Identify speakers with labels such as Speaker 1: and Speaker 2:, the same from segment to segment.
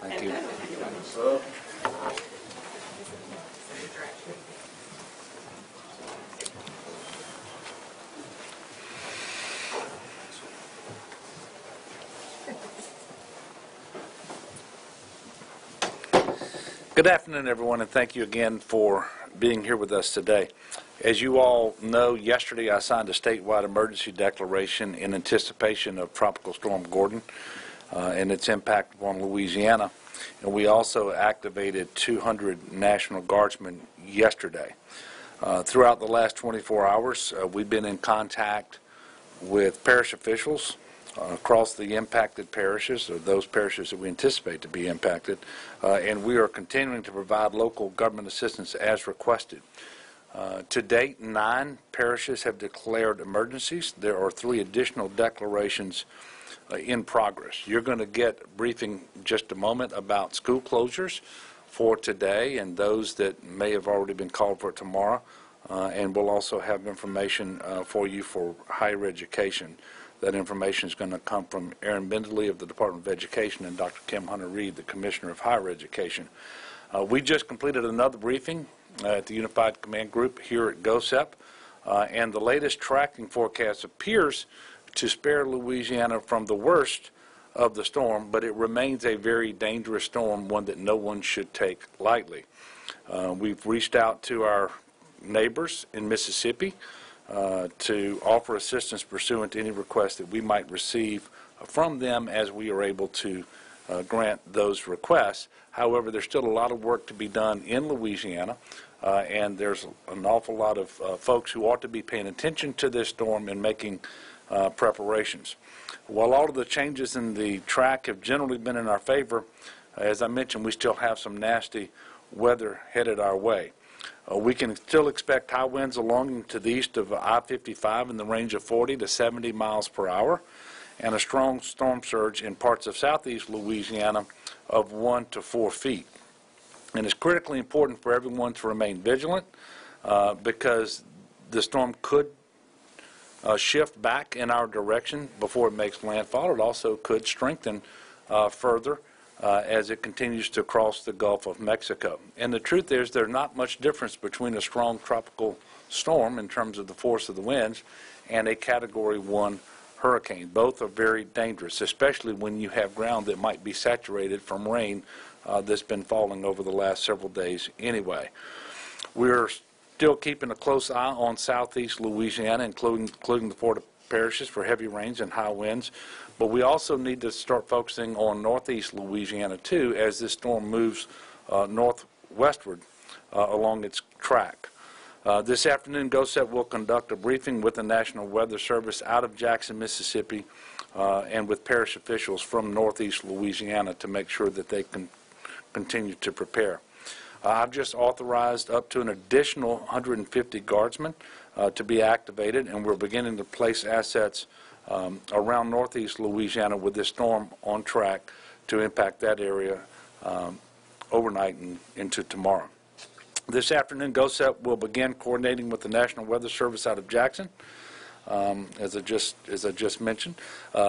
Speaker 1: Thank you. Good afternoon, everyone, and thank you again for being here with us today. As you all know, yesterday I signed a statewide emergency declaration in anticipation of Tropical Storm Gordon and its impact upon Louisiana. And we also activated 200 National Guardsmen yesterday. Throughout the last 24 hours, we've been in contact with parish officials across the impacted parishes, or those parishes that we anticipate to be impacted, and we are continuing to provide local government assistance as requested. To date, 9 parishes have declared emergencies. There are 3 additional declarations in progress. You're going to get a briefing in just a moment about school closures for today and those that may have already been called for tomorrow, and we'll also have information for you for higher education. That information is going to come from Aaron Bindley of the Department of Education and Dr. Kim Hunter-Reid, the Commissioner of Higher Education. We just completed another briefing at the Unified Command Group here at GOHSEP, and the latest tracking forecast appears to spare Louisiana from the worst of the storm, but it remains a very dangerous storm, one that no one should take lightly. We've reached out to our neighbors in Mississippi to offer assistance pursuant to any request that we might receive from them as we are able to grant those requests. However, there's still a lot of work to be done in Louisiana, and there's an awful lot of folks who ought to be paying attention to this storm and making preparations. While all of the changes in the track have generally been in our favor, as I mentioned, we still have some nasty weather headed our way. We can still expect high winds along to the east of I-55 in the range of 40 to 70 miles per hour, and a strong storm surge in parts of southeast Louisiana of 1 to 4 feet. And it's critically important for everyone to remain vigilant because the storm could shift back in our direction before it makes landfall. It also could strengthen further as it continues to cross the Gulf of Mexico. And the truth is there's not much difference between a strong tropical storm in terms of the force of the winds and a Category 1 hurricane. Both are very dangerous, especially when you have ground that might be saturated from rain that's been falling over the last several days anyway. We're still keeping a close eye on southeast Louisiana, including the Florida parishes, for heavy rains and high winds. But we also need to start focusing on northeast Louisiana, too, as this storm moves northwestward along its track. This afternoon, GOHSEP will conduct a briefing with the National Weather Service out of Jackson, Mississippi, and with parish officials from northeast Louisiana to make sure that they can continue to prepare. I've just authorized up to an additional 150 guardsmen to be activated, and we're beginning to place assets around northeast Louisiana with this storm on track to impact that area overnight and into tomorrow. This afternoon, GOHSEP will begin coordinating with the National Weather Service out of Jackson, as I just mentioned.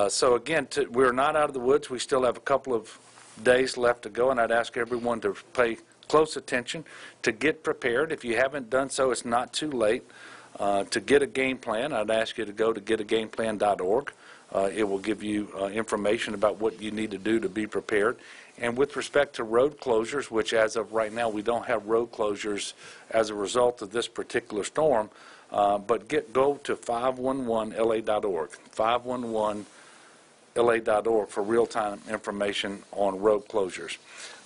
Speaker 1: So again, we're not out of the woods. We still have a couple of days left to go, and I'd ask everyone to pay close attention, to get prepared. If you haven't done so, it's not too late. To get a game plan, I'd ask you to go to getagameplan.org. It will give you information about what you need to do to be prepared. And with respect to road closures, which as of right now we don't have road closures as a result of this particular storm, but go to 511la.org, 511la.org for real-time information on road closures.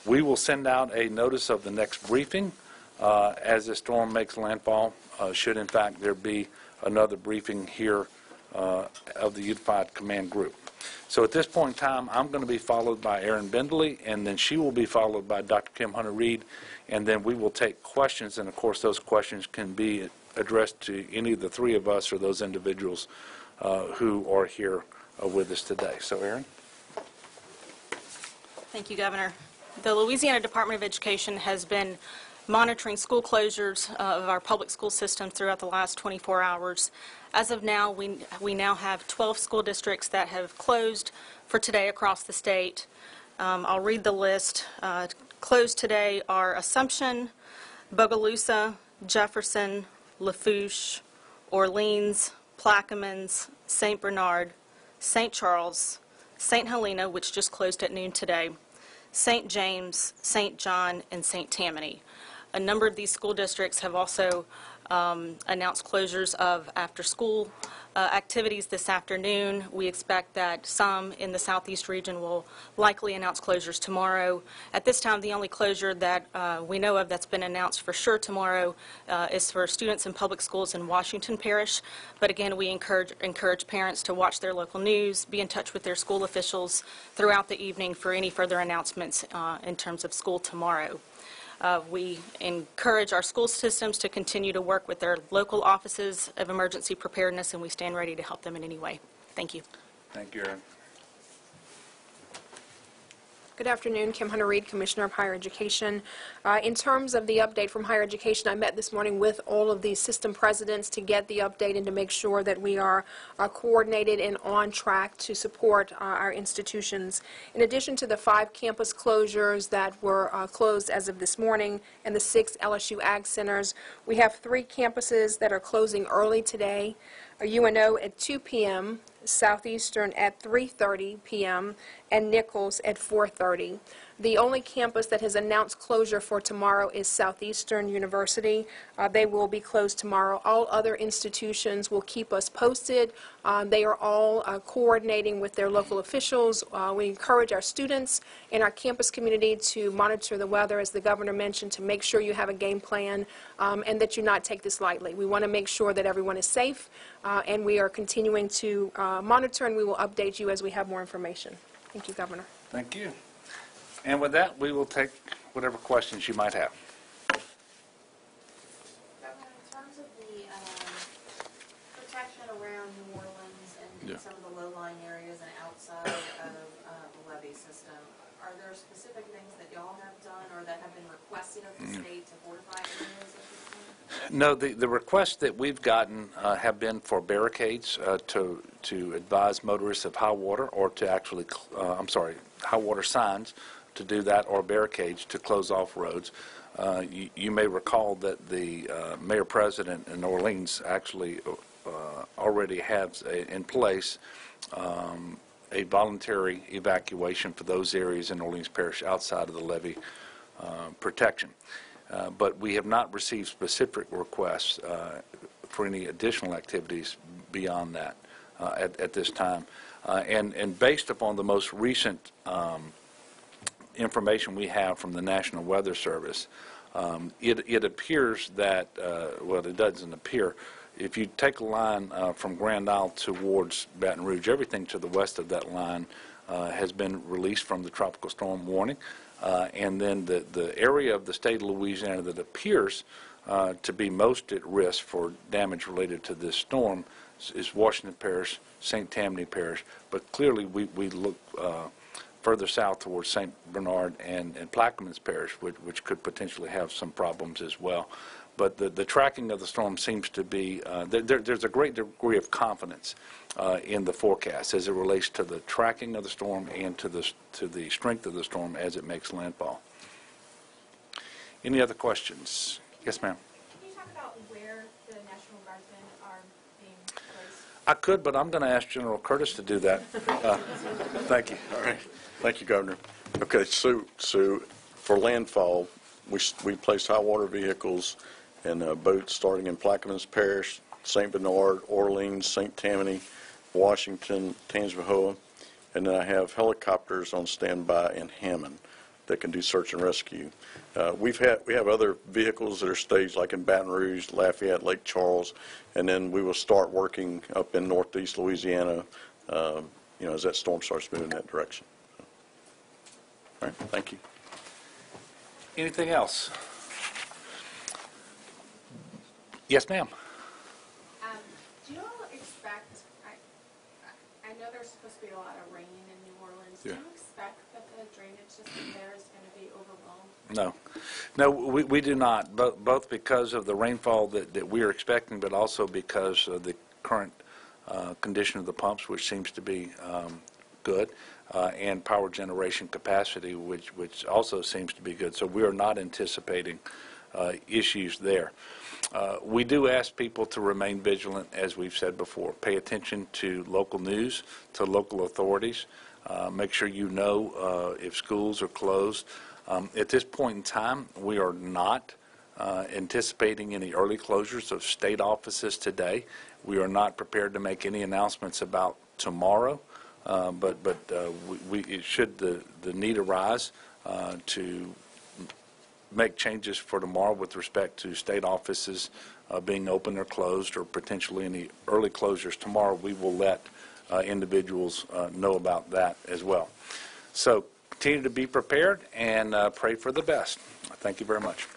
Speaker 1: We will send out a notice of the next briefing as the storm makes landfall, should in fact there be another briefing here of the Unified Command Group. So at this point in time, I'm going to be followed by Aaron Bindley, and then she will be followed by Dr. Kim Hunter-Reid, and then we will take questions, and of course those questions can be addressed to any of the 3 of us or those individuals who are here with us today. So Aaron?
Speaker 2: Thank you, Governor. The Louisiana Department of Education has been monitoring school closures of our public school system throughout the last 24 hours. As of now, we now have 12 school districts that have closed for today across the state. I'll read the list. Closed today are Assumption, Bogalusa, Jefferson, Lafourche, Orleans, Plaquemines, St. Bernard, St. Charles, St. Helena, which just closed at noon today, St. James, St. John, and St. Tammany. A number of these school districts have also announced closures of after-school activities this afternoon. We expect that some in the southeast region will likely announce closures tomorrow. At this time, the only closure that we know of that's been announced for sure tomorrow is for students in public schools in Washington Parish. But again, we encourage parents to watch their local news, be in touch with their school officials throughout the evening for any further announcements in terms of school tomorrow. We encourage our school systems to continue to work with their local offices of emergency preparedness, and we stand ready to help them in any way. Thank you.
Speaker 1: Thank you, Erin.
Speaker 3: Good afternoon. Kim Hunter-Reid, Commissioner of Higher Education. In terms of the update from Higher Education, I met this morning with all of the system presidents to get the update and to make sure that we are coordinated and on track to support our institutions. In addition to the 5 campus closures that were closed as of this morning and the 6 LSU Ag Centers, we have 3 campuses that are closing early today. UNO at 2 p.m., Southeastern at 3:30 p.m., and Nichols at 4:30. The only campus that has announced closure for tomorrow is Southeastern University. They will be closed tomorrow. All other institutions will keep us posted. They are all coordinating with their local officials. We encourage our students and our campus community to monitor the weather, as the governor mentioned, to make sure you have a game plan and that you not take this lightly. We want to make sure that everyone is safe, and we are continuing to monitor, and we will update you as we have more information. Thank you, Governor.
Speaker 1: Thank you. And with that, we will take whatever questions you might have.
Speaker 4: Governor, in terms of the protection around New Orleans and some of the low-lying areas and outside of the levee system, are there specific things that y'all have done or that have been requested of the state to fortify areas at this point?
Speaker 1: No, the requests that we've gotten have been for barricades to advise motorists of high water, or to actually, high water signs to do that, or barricades to close off roads. You may recall that the mayor-president in Orleans actually already has in place a voluntary evacuation for those areas in Orleans Parish outside of the levee protection. But we have not received specific requests for any additional activities beyond that at this time. And based upon the most recent information we have from the National Weather Service, it appears that, well, it doesn't appear, if you take a line from Grand Isle towards Baton Rouge, everything to the west of that line has been released from the tropical storm warning. And then the area of the state of Louisiana that appears to be most at risk for damage related to this storm is Washington Parish, St. Tammany Parish. But clearly we look further south towards St. Bernard and Plaquemines Parish, which could potentially have some problems as well. But the tracking of the storm seems to be, there's a great degree of confidence in the forecast as it relates to the tracking of the storm and to the strength of the storm as it makes landfall. Any other questions? Yes, ma'am.
Speaker 4: Can you talk about where the National Guardsmen are being placed?
Speaker 1: I could, but I'm going to ask General Curtis to do that. Thank you.
Speaker 5: All right. Thank you, Governor. Okay, so for landfall, we placed high water vehicles and boats starting in Plaquemines Parish, St. Bernard, Orleans, St. Tammany, Washington, Tangipahoa, and then I have helicopters on standby in Hammond that can do search and rescue. We have other vehicles that are staged like in Baton Rouge, Lafayette, Lake Charles, and then we will start working up in northeast Louisiana, as that storm starts moving in that direction. All right, thank you.
Speaker 1: Anything else? Yes, ma'am.
Speaker 4: Do you all expect, I know
Speaker 6: there's supposed to be a lot of rain in New Orleans.
Speaker 1: Yeah.
Speaker 6: Do you expect that the drainage system there is going to be overwhelmed?
Speaker 1: No. No, we do not, both because of the rainfall that we are expecting, but also because of the current condition of the pumps, which seems to be good, and power generation capacity, which also seems to be good. So we are not anticipating issues there. We do ask people to remain vigilant, as we've said before. Pay attention to local news, to local authorities. Make sure you know if schools are closed. At this point in time, we are not anticipating any early closures of state offices today. We are not prepared to make any announcements about tomorrow, but should the need arise to make changes for tomorrow with respect to state offices being open or closed, or potentially any early closures tomorrow, we will let individuals know about that as well. So continue to be prepared and pray for the best. Thank you very much.